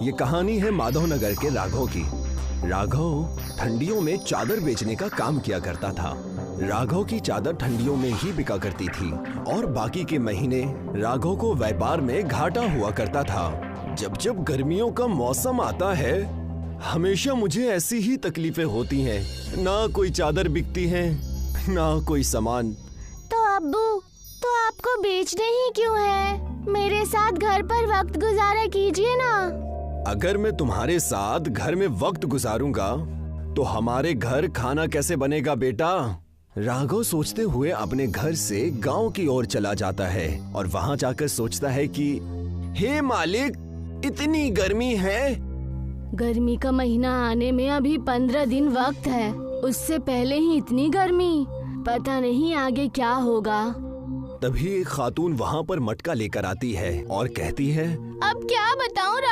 ये कहानी है माधवनगर के राघव की। राघव ठंडियों में चादर बेचने का काम किया करता था। राघव की चादर ठंडियों में ही बिका करती थी और बाकी के महीने राघव को व्यापार में घाटा हुआ करता था। जब जब गर्मियों का मौसम आता है, हमेशा मुझे ऐसी ही तकलीफें होती हैं। ना कोई चादर बिकती है, ना कोई सामान। तो अब्बू, तो आपको बेचने ही क्यों है? मेरे साथ घर पर वक्त गुजारा कीजिए ना। अगर मैं तुम्हारे साथ घर में वक्त गुजारूंगा तो हमारे घर खाना कैसे बनेगा बेटा? राघव सोचते हुए अपने घर से गांव की ओर चला जाता है और वहां जाकर सोचता है कि हे मालिक, इतनी गर्मी है। गर्मी का महीना आने में अभी 15 दिन वक्त है, उससे पहले ही इतनी गर्मी, पता नहीं आगे क्या होगा। तभी एक खातून वहां पर मटका लेकर आती है और कहती है, अब क्या बताऊं